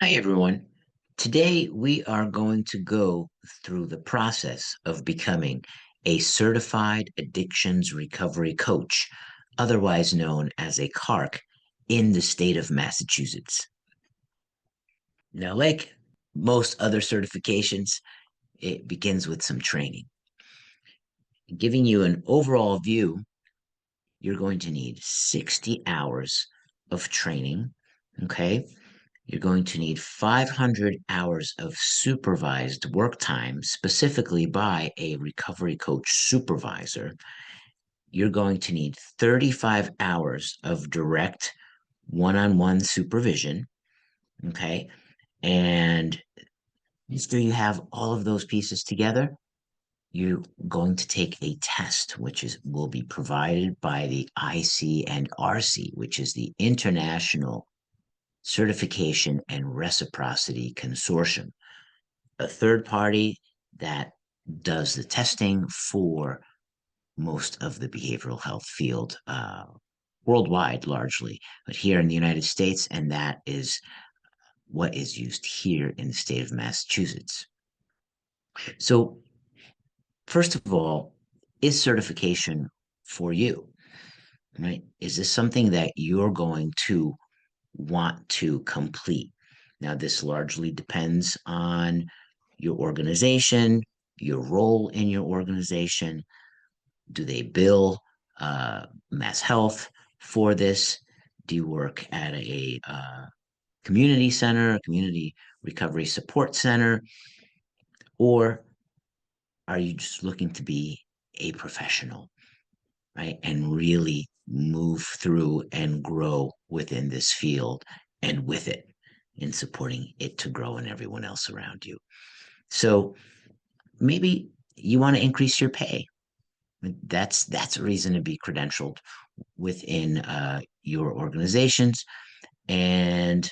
Hi, everyone. Today, we are going to go through the process of becoming a certified addictions recovery coach, otherwise known as a CARC, in the state of Massachusetts. Now, like most other certifications, it begins with some training. Giving you an overall view, you're going to need 60 hours of training, okay? You're going to need 500 hours of supervised work time, specifically by a recovery coach supervisor. You're going to need 35 hours of direct one on one supervision. Okay. And after you have all of those pieces together, you're going to take a test, which will be provided by the IC and RC, which is the International Certification and Reciprocity Consortium, a third party that does the testing for most of the behavioral health field worldwide, largely, but here in the United States, and that is what is used here in the state of Massachusetts. So, first of all, is certification for you? Right? Is this something that you're going to want to complete? Now, this largely depends on your organization, your role in your organization. Do they bill Mass Health for this? Do you work at a community center, a community recovery support center? Or are you just looking to be a professional, right? And really move through and grow within this field and with it in supporting it to grow and everyone else around you. So maybe you want to increase your pay. That's a reason to be credentialed within your organizations and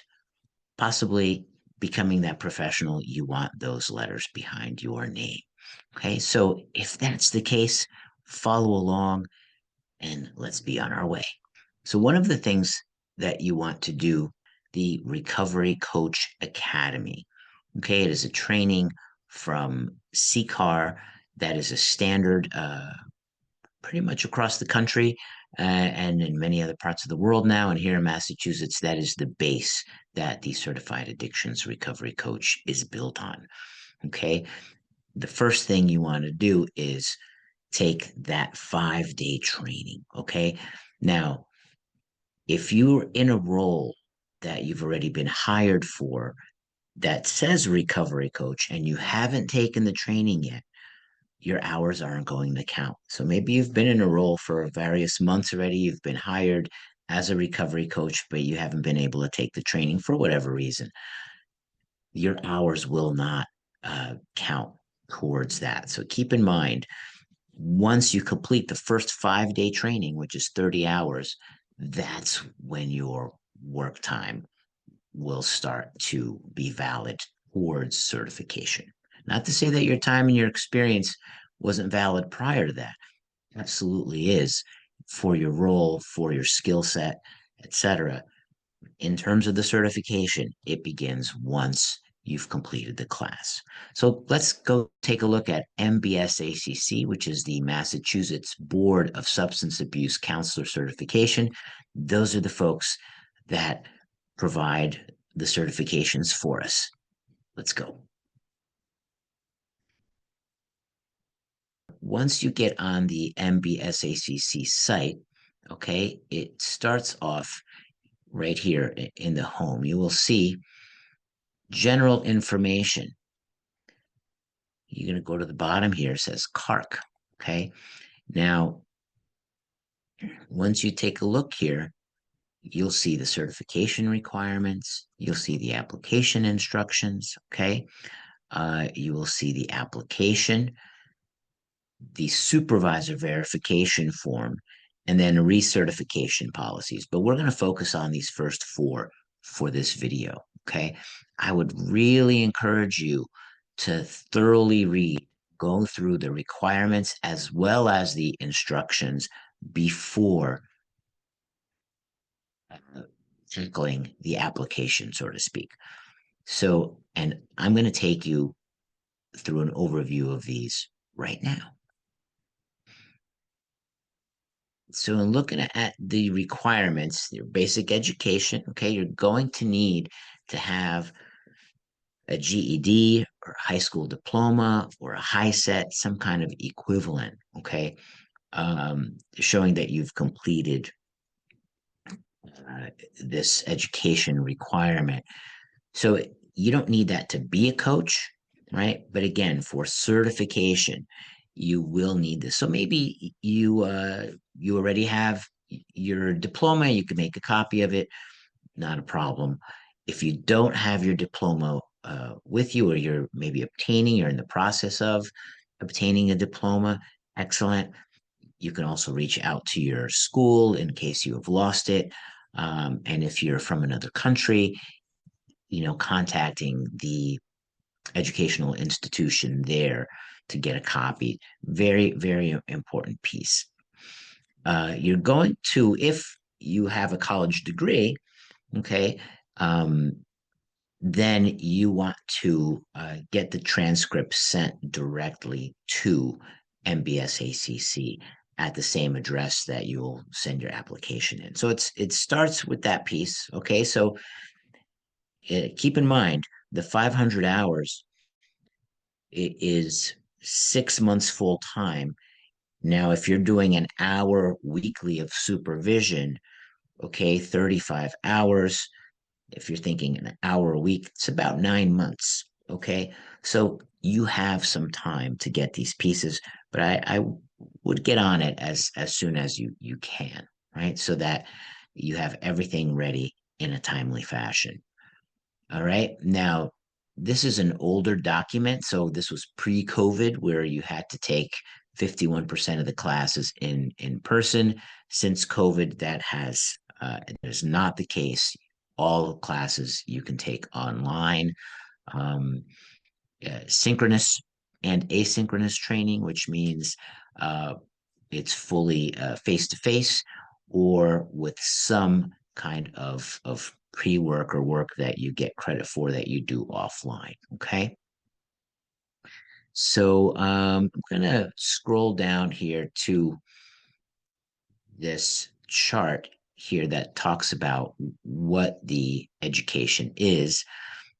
possibly becoming that professional. You want those letters behind your name. Okay, so if that's the case, follow along and let's be on our way. So, one of the things that you want to do, the Recovery Coach Academy. Okay, it is a training from CCAR that is a standard pretty much across the country and in many other parts of the world now. And here in Massachusetts, that is the base that the Certified Addictions Recovery Coach is built on. Okay, the first thing you want to do is take that 5-day training. Okay, now if you're in a role that you've already been hired for that says recovery coach and you haven't taken the training yet, your hours aren't going to count. So maybe you've been in a role for various months already, you've been hired as a recovery coach, but you haven't been able to take the training for whatever reason. Your hours will not count towards that. So keep in mind, once you complete the first 5-day training, which is 30 hours, that's when your work time will start to be valid towards certification. Not to say that your time and your experience wasn't valid prior to that. Absolutely is for your role, for your skill set, etc. In terms of the certification, it begins once you've completed the class. So let's go take a look at MBSACC, which is the Massachusetts Board of Substance Abuse Counselor Certification. Those are the folks that provide the certifications for us. Let's go. Once you get on the MBSACC site, okay, it starts off right here in the home. You will see general information. You're going to go to the bottom here, it says CARC. Okay. Now, once you take a look here, you'll see the certification requirements. You'll see the application instructions. Okay. You will see the application, the supervisor verification form, and then recertification policies. But we're going to focus on these first four for this video. Okay. I would really encourage you to thoroughly read, go through the requirements as well as the instructions before tackling the application, so to speak. So, and I'm going to take you through an overview of these right now. So, in looking at the requirements, your basic education, okay, you're going to need to have a GED or a high school diploma or a high set, some kind of equivalent, okay, showing that you've completed this education requirement. So you don't need that to be a coach, right? But again, for certification, you will need this. So maybe you already have your diploma. You can make a copy of it, not a problem. If you don't have your diploma with you, or you're maybe obtaining, or in the process of obtaining a diploma, excellent. You can also reach out to your school in case you have lost it. And if you're from another country, contacting the educational institution there to get a copy. Very, very important piece. You're going to, if you have a college degree, okay, um, then you want to get the transcript sent directly to MBSACC at the same address that you'll send your application in. So it starts with that piece. Okay, so keep in mind the 500 hours is 6 months full time. Now, if you're doing an hour weekly of supervision, okay, 35 hours. If you're thinking an hour a week, it's about 9 months. Okay. So you have some time to get these pieces, but I would get on it as soon as you can, right? So that you have everything ready in a timely fashion. All right. Now, this is an older document. So this was pre-COVID where you had to take 51% of the classes in person. Since COVID, that is not the case. All classes you can take online. Um, Synchronous and asynchronous training, which means uh, it's fully face to face or with some kind of pre-work or work that you get credit for that you do offline. Okay. So I'm going to scroll down here to this chart here that talks about what the education is.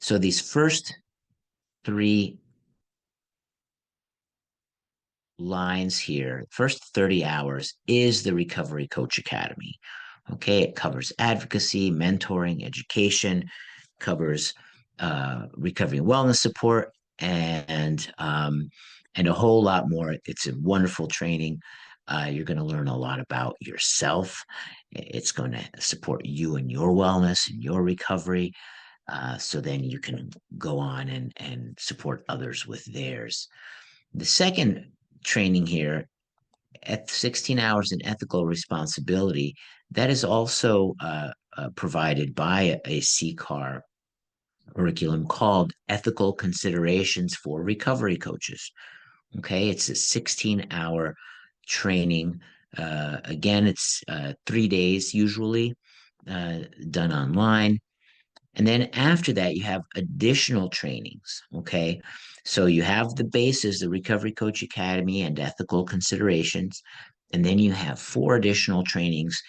So these first three lines here, first 30 hours is the Recovery Coach Academy. Okay, it covers advocacy, mentoring, education, covers recovery and wellness support, and a whole lot more. It's a wonderful training. You're going to learn a lot about yourself. It's going to support you and your wellness and your recovery. So then you can go on and support others with theirs. The second training here at 16 hours in ethical responsibility, that is also provided by a CCAR curriculum called Ethical Considerations for Recovery Coaches. Okay, it's a 16-hour training. Again, it's 3 days usually, done online. And then after that, you have additional trainings. Okay. So you have the bases, the Recovery Coach Academy and ethical considerations. And then you have 4 additional trainings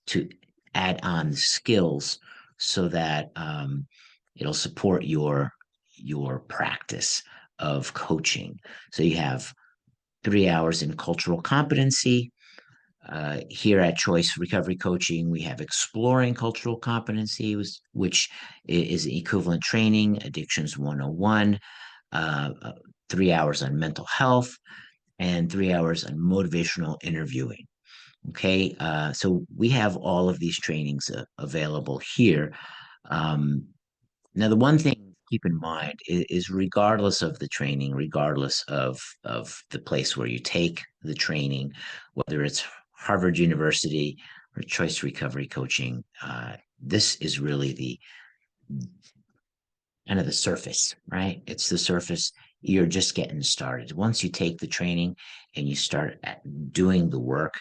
to add on skills so that it'll support your practice of coaching. So you have 3 hours in cultural competency, here at Choice Recovery Coaching, we have Exploring Cultural Competency, which is equivalent training, Addictions 101, 3 hours on mental health, and 3 hours on motivational interviewing. Okay, so we have all of these trainings available here. Um, Now, the one thing to keep in mind is regardless of the training, regardless of the place where you take the training, whether it's Harvard University or Choice Recovery Coaching, this is really the kind of the surface, right? It's the surface. You're just getting started. Once you take the training and you start doing the work,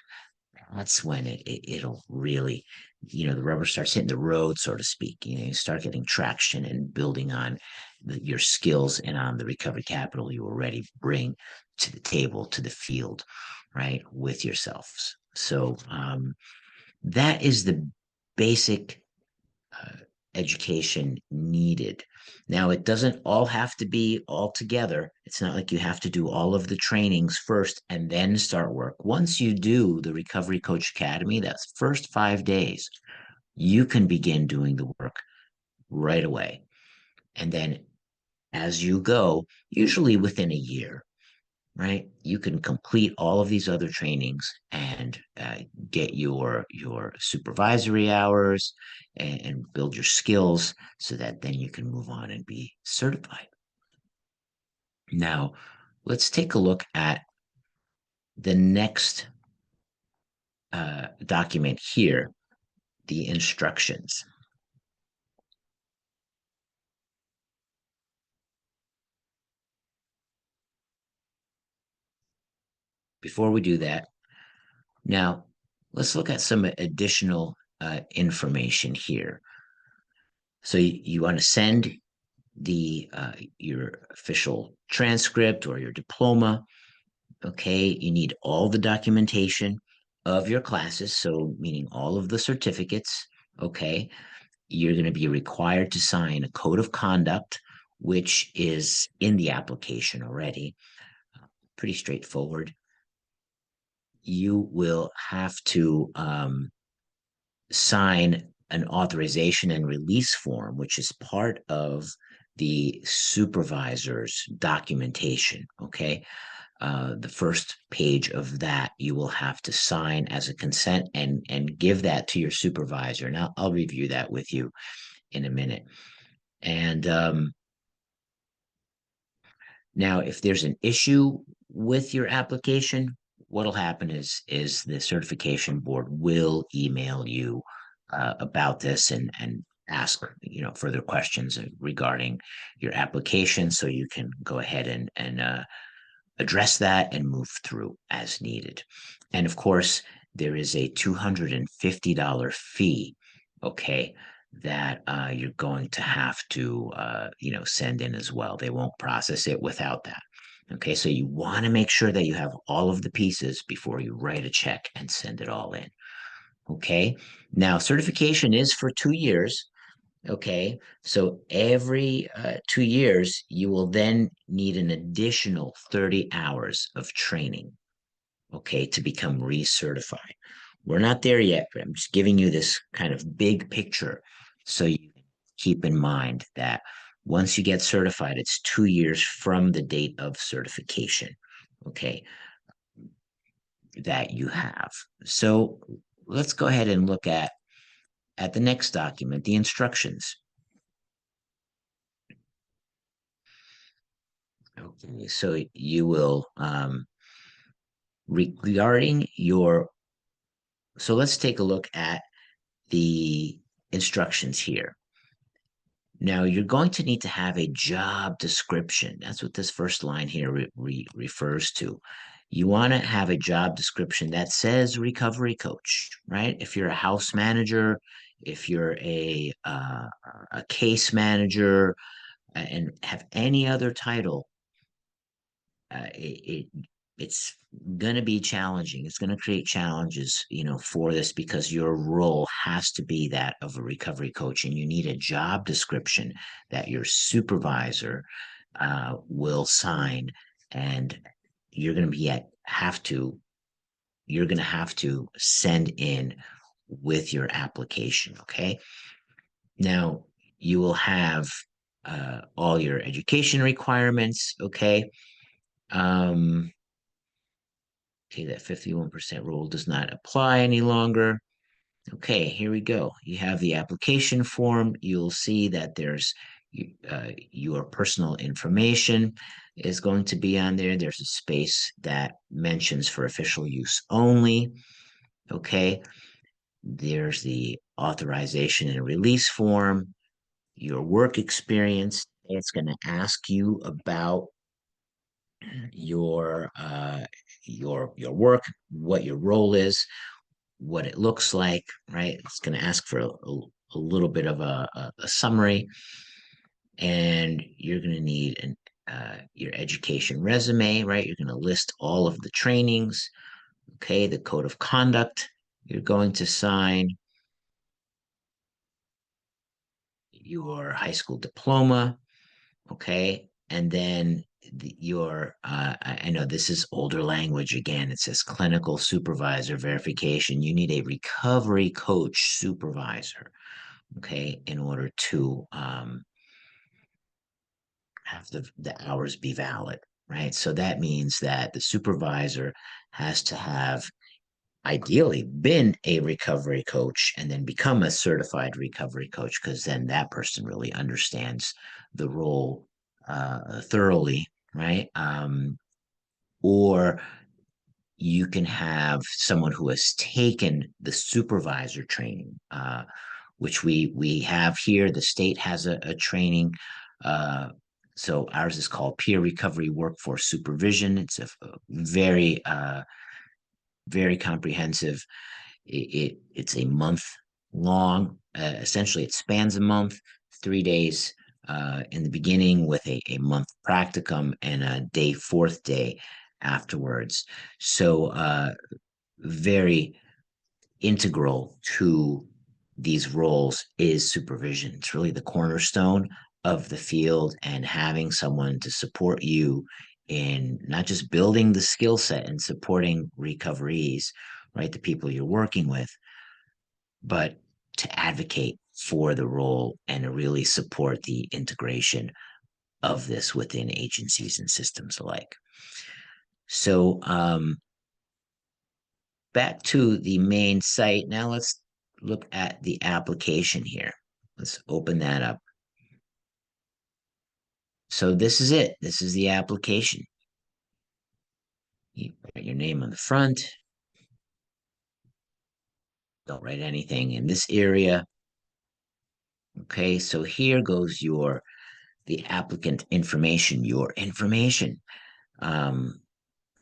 that's when it'll really the rubber starts hitting the road, so to speak. You start getting traction and building on your skills and on the recovery capital you already bring to the table, to the field, right, with yourselves. So that is the basic uh, education needed. Now, it doesn't all have to be all together. It's not like you have to do all of the trainings first and then start work. Once you do the Recovery Coach Academy, that's first 5 days, you can begin doing the work right away. And then as you go, usually within a year, right, you can complete all of these other trainings and get your supervisory hours and build your skills so that then you can move on and be certified. Now, let's take a look at the next document here, the instructions. Before we do that, now let's look at some additional information here. So you want to send the your official transcript or your diploma. Okay, you need all the documentation of your classes, so meaning all of the certificates. Okay, you're going to be required to sign a code of conduct, which is in the application already. Pretty straightforward. You will have to sign an authorization and release form, which is part of the supervisor's documentation. Okay. The first page of that you will have to sign as a consent and give that to your supervisor. Now I'll review that with you in a minute. And now, if there's an issue with your application, what'll happen is the certification board will email you about this and ask further questions regarding your application, so you can go ahead and address that and move through as needed. And of course, there is a $250 fee, okay, that you're going to have to, send in as well. They won't process it without that. Okay, so you want to make sure that you have all of the pieces before you write a check and send it all in. Okay, now certification is for 2 years. Okay, so every 2 years, you will then need an additional 30 hours of training, okay, to become recertified. We're not there yet, but I'm just giving you this kind of big picture so you keep in mind that once you get certified, it's 2 years from the date of certification, okay, that you have. So let's go ahead and look at the next document, the instructions. Okay, so you will regarding your, so let's take a look at the instructions here. Now you're going to need to have a job description. That's what this first line here refers to. You want to have a job description that says recovery coach, right? If you're a house manager, if you're a case manager, and have any other title, it's going to be challenging. It's going to create challenges, for this, because your role has to be that of a recovery coach, and you need a job description that your supervisor will sign, and you're going to be at have to you're going to have to send in with your application. Okay. Now you will have all your education requirements. Okay. Um, Okay, that 51% rule does not apply any longer. Okay, here we go. You have the application form. You'll see that there's your personal information is going to be on there. There's a space that mentions for official use only. Okay, there's the authorization and release form, your work experience. It's going to ask you about your your work, what your role is, what it looks like, right? It's going to ask for a little bit of a summary, and you're going to need your education resume, right? You're going to list all of the trainings, okay, the code of conduct you're going to sign, your high school diploma, okay, and then your I know this is older language again. It says clinical supervisor verification. You need a recovery coach supervisor, okay, in order to have the hours be valid, right? So that means that the supervisor has to have ideally been a recovery coach and then become a certified recovery coach, because then that person really understands the role thoroughly, right? Or you can have someone who has taken the supervisor training, which we have here. The state has a training. Uh, so ours is called Peer Recovery Workforce Supervision. It's a very very comprehensive. It's a month long. Essentially, it spans a month, 3 days in the beginning with a month practicum and a day fourth day afterwards. So very integral to these roles is supervision. It's really the cornerstone of the field, and having someone to support you in not just building the skill set and supporting recoveries, right, the people you're working with, but to advocate for the role and to really support the integration of this within agencies and systems alike. So back to the main site. Now let's look at the application here. Let's open that up. So this is it. This is the application. You put your name on the front. Don't write anything in this area. Okay, so here goes the applicant information, your information,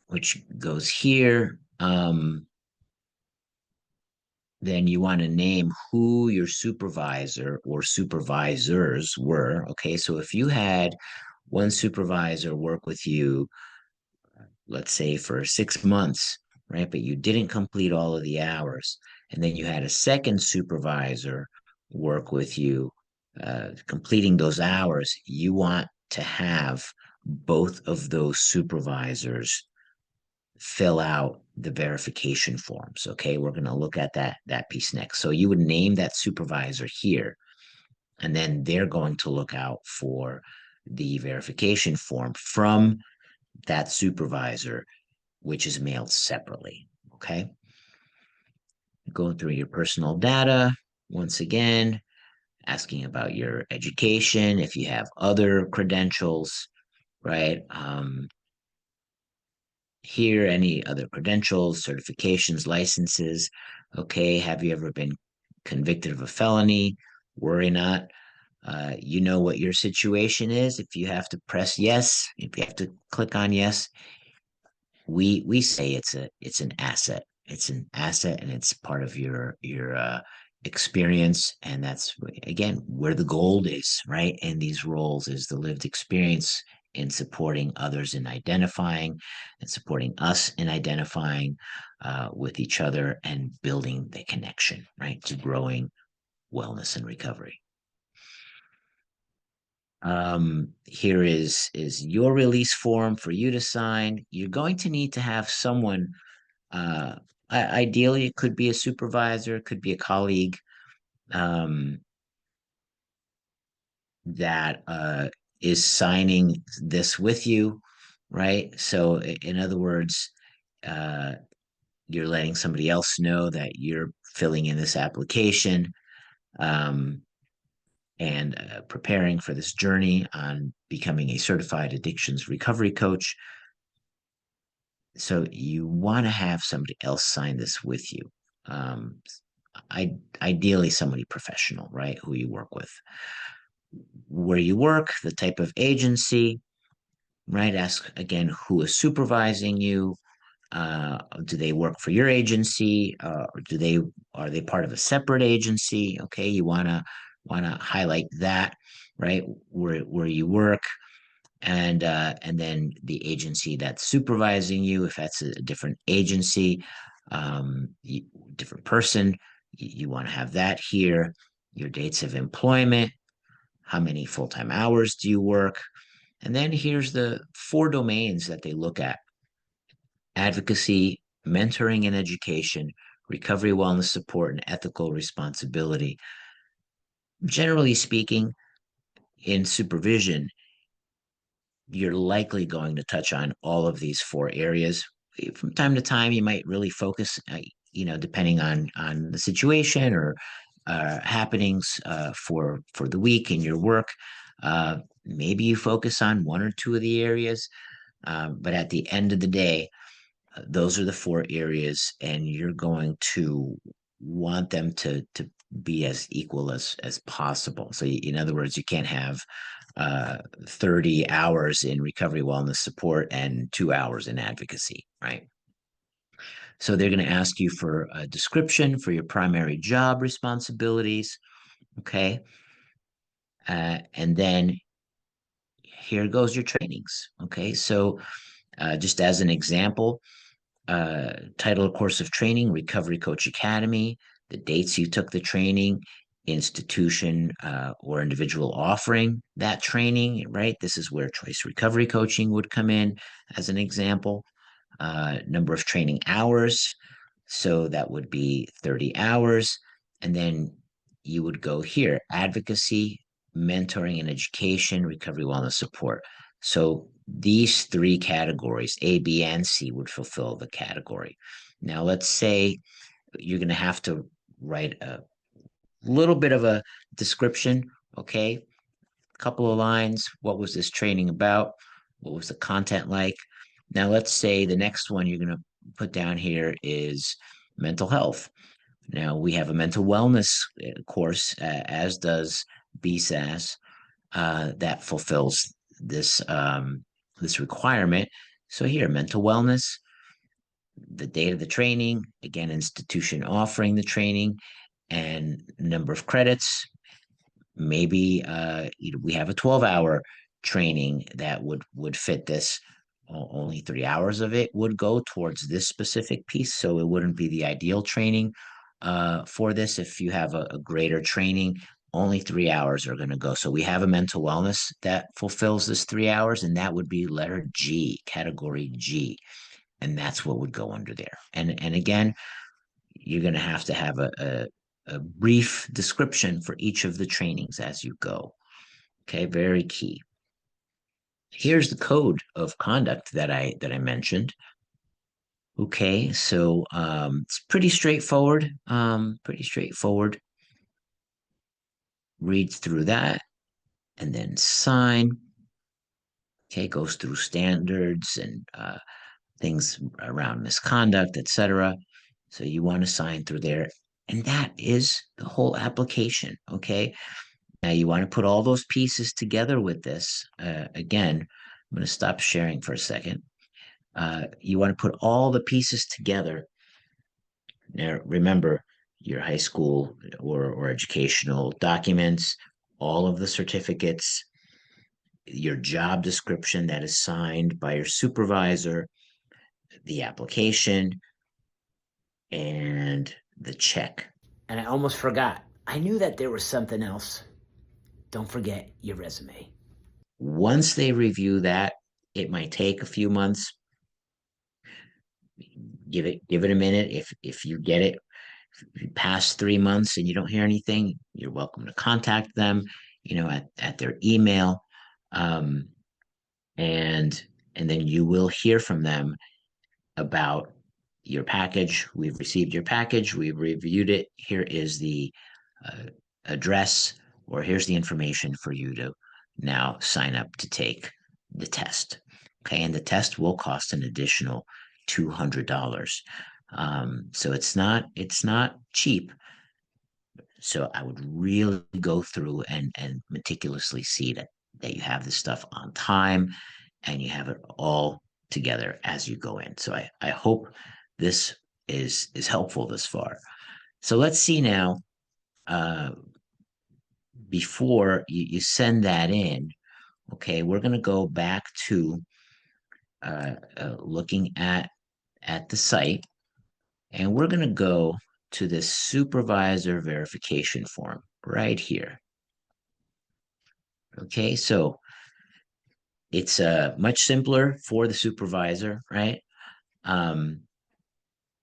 which goes here. Then you want to name who your supervisor or supervisors were. Okay, so if you had one supervisor work with you, let's say for 6 months, right, but you didn't complete all of the hours, and then you had a second supervisor work with you, completing those hours, you want to have both of those supervisors fill out the verification forms. Okay, we're going to look at that piece next. So you would name that supervisor here, and then they're going to look out for the verification form from that supervisor, which is mailed separately. Okay, going through your personal data once again, asking about your education, if you have other credentials, right? Here, any other credentials, certifications, licenses. Okay, have you ever been convicted of a felony? Worry not. You know what your situation is. If you have to press yes, if you have to click on yes, we say it's an asset. It's an asset, and it's part of your experience, and that's again where the gold is, right? In these roles is the lived experience in supporting others in identifying and supporting us in identifying with each other and building the connection, right, to growing wellness and recovery. Here is your release form for you to sign. You're going to need to have someone, uh, ideally it could be a supervisor, it could be a colleague, um, that is signing this with you, right? So in other words, uh, you're letting somebody else know that you're filling in this application, um, and preparing for this journey on becoming a certified addictions recovery coach. So you want to have somebody else sign this with you. Um, Ideally somebody professional, right, who you work with. Where you work, the type of agency, right? Ask again who is supervising you, Do they work for your agency? Or are they part of a separate agency? Okay, you wanna highlight that, right? Where you work, and then the agency that's supervising you, if that's a different agency, you, different person, you want to have that here. Your dates of employment, how many full-time hours do you work? And then here's the four domains that they look at: advocacy, mentoring and education, recovery, wellness support, and ethical responsibility. Generally speaking, in supervision, you're likely going to touch on all of these four areas. From time to time, you might really focus, depending on the situation or happenings for the week in your work. Maybe you focus on one or two of the areas, but at the end of the day, those are the four areas, and you're going to want them to be as equal as possible. So, in other words, you can't have 30 hours in recovery wellness support and 2 hours in advocacy, right? So they're going to ask you for a description for your primary job responsibilities, okay? And then here goes your trainings, okay? So just as an example, title of course of training, Recovery Coach Academy, the dates you took the training, institution or individual offering that training, right? This is where choice recovery coaching would come in as an example. Number of training hours, so that would be 30 hours. And then you would go here: advocacy, mentoring and education, recovery, wellness support. So these three categories, A, B, and C, would fulfill the category. Now, let's say you're going to have to write a little bit of a description, okay? A couple of lines. What was this training about? What was the content like? Now, let's say the next one you're going to put down here is mental health. Now, we have a mental wellness course, as does BSAS, that fulfills this requirement. So here, mental wellness, the date of the training, again, institution offering the training, and number of credits. Maybe we have a 12-hour training that would fit this. Only 3 hours of it would go towards this specific piece, so it wouldn't be the ideal training for this. If you have a greater training, only 3 hours are going to go. So we have a mental wellness that fulfills this 3 hours, and that would be letter G, category G, and that's what would go under there. And again, you're going to have a brief description for each of the trainings as you go. Okay, very key. Here's the code of conduct that I mentioned. Okay, so it's pretty straightforward. Pretty straightforward. Read through that and then sign. Okay, goes through standards and things around misconduct, etc. So you want to sign through there, and that is the whole application. Okay, now you want to put all those pieces together with this. Again, I'm going to stop sharing for a second. You want to put all the pieces together. Now, remember your high school or educational documents, all of the certificates, your job description that is signed by your supervisor, the application, and the check. And I almost forgot. I knew that there was something else. Don't forget your resume. Once they review that, it might take a few months. Give it a minute. If you get it, if you pass 3 months and you don't hear anything, you're welcome to contact them, at their email. Um, and and then you will hear from them about your package. We've received your package. We've reviewed it. Here is the uh, address, or here's the information for you to now sign up to take the test. Okay, and the test will cost an additional $200. So it's not cheap. So I would really go through and meticulously see that you have this stuff on time and you have it all together as you go in. So I hope this is helpful this far. So let's see now, before you send that in, okay, we're going to go back to looking at the site, and we're going to go to this supervisor verification form right here. Okay, so it's much simpler for the supervisor, right? Um,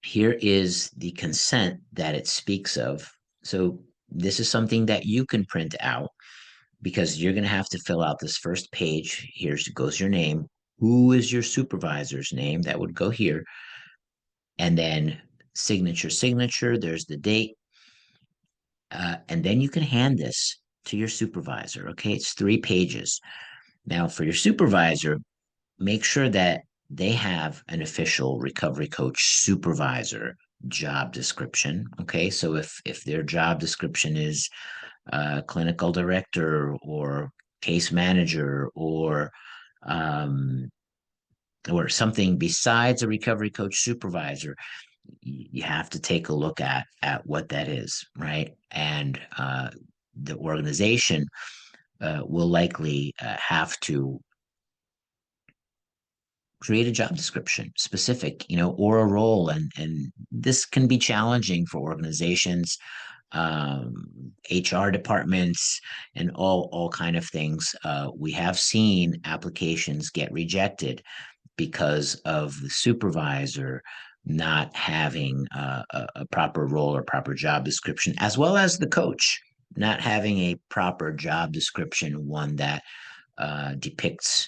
Here is the consent that it speaks of. So this is something that you can print out because you're going to have to fill out this first page. Here goes your name. Who is your supervisor's name? That would go here. And then signature, there's the date. And then you can hand this to your supervisor. Okay, it's 3 pages. Now, for your supervisor, make sure that they have an official recovery coach supervisor job description. Okay, so if their job description is clinical director or case manager um, or something besides a recovery coach supervisor, you have to take a look at what that is, right? And the organization will likely have to create a job description specific, or a role, and this can be challenging for organizations, HR departments, and all kind of things. We have seen applications get rejected because of the supervisor not having a proper role or proper job description, as well as the coach not having a proper job description, one that depicts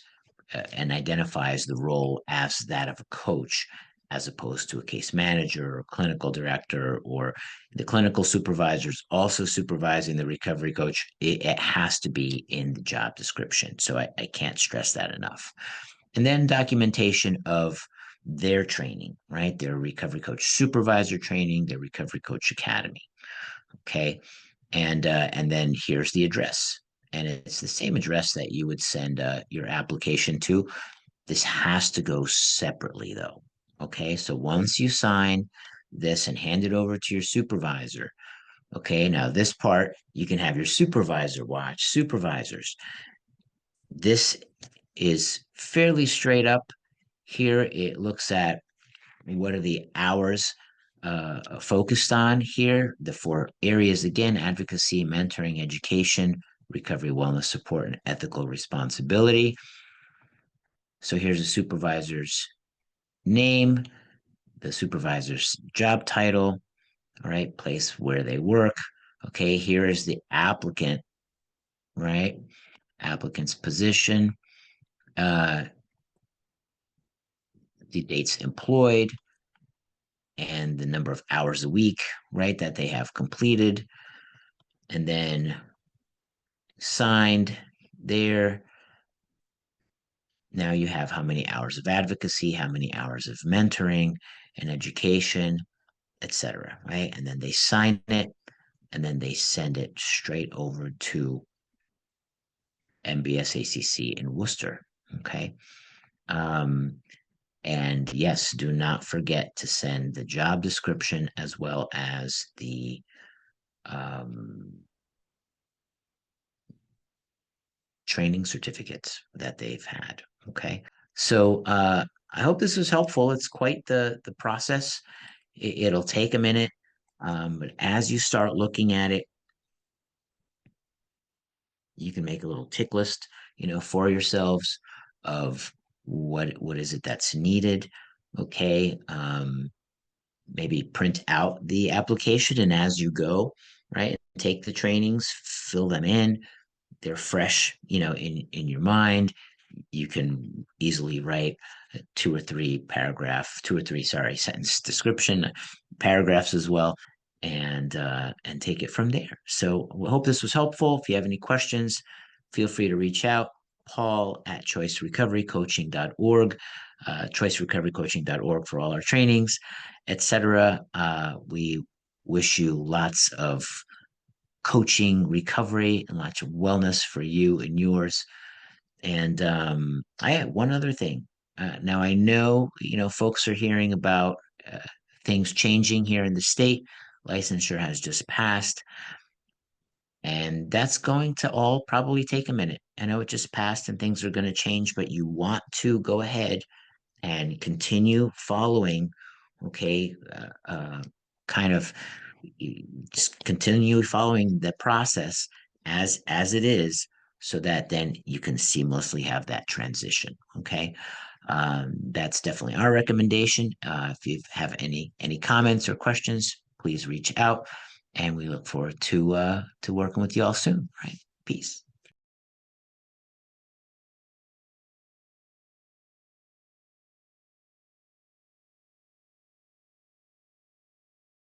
and identifies the role as that of a coach, as opposed to a case manager or clinical director, or the clinical supervisors also supervising the recovery coach. It has to be in the job description. So I can't stress that enough. And then documentation of their training, right? Their recovery coach supervisor training, their recovery coach academy. Okay. And then here's the address. And it's the same address that you would send your application to. This has to go separately, though. Okay. So once you sign this and hand it over to your supervisor, okay, now this part you can have your supervisor watch. Supervisors, this is fairly straight up. Here it looks at what are the hours focused on here. The 4 areas again: advocacy, mentoring, education, recovery, wellness support, and ethical responsibility. So here's a supervisor's name, the supervisor's job title, all right, place where they work. Okay, here is the applicant, right? Applicant's position, uh, the dates employed, and the number of hours a week, right, that they have completed. And then signed there. Now you have how many hours of advocacy, how many hours of mentoring and education, etc. Right? And then they sign it, and then they send it straight over to MBSACC in Worcester. Okay. And yes, do not forget to send the job description as well as the training certificates that they've had. Okay. So I hope this was helpful. It's quite the process. It'll take a minute. But as you start looking at it, you can make a little tick list, for yourselves of what is it that's needed. Okay. Maybe print out the application, and as you go, right, take the trainings, fill them in. They're fresh, in your mind. You can easily write a 2 or 3 paragraph, 2 or 3, sorry, sentence description, paragraphs as well, and take it from there. So I hope this was helpful. If you have any questions, feel free to reach out. Paul at choicerecoverycoaching.org, choicerecoverycoaching.org for all our trainings, etc. We wish you lots of coaching, recovery, and lots of wellness for you and yours. And I had one other thing. Now I know, folks are hearing about uh, things changing here in the state. Licensure has just passed, and that's going to all probably take a minute. I know it just passed and things are going to change, but you want to go ahead and continue following, okay, kind of just continue following the process as it is, so that then you can seamlessly have that transition. Okay, that's definitely our recommendation. If you have any comments or questions, please reach out, and we look forward to working with you all soon. Right, peace.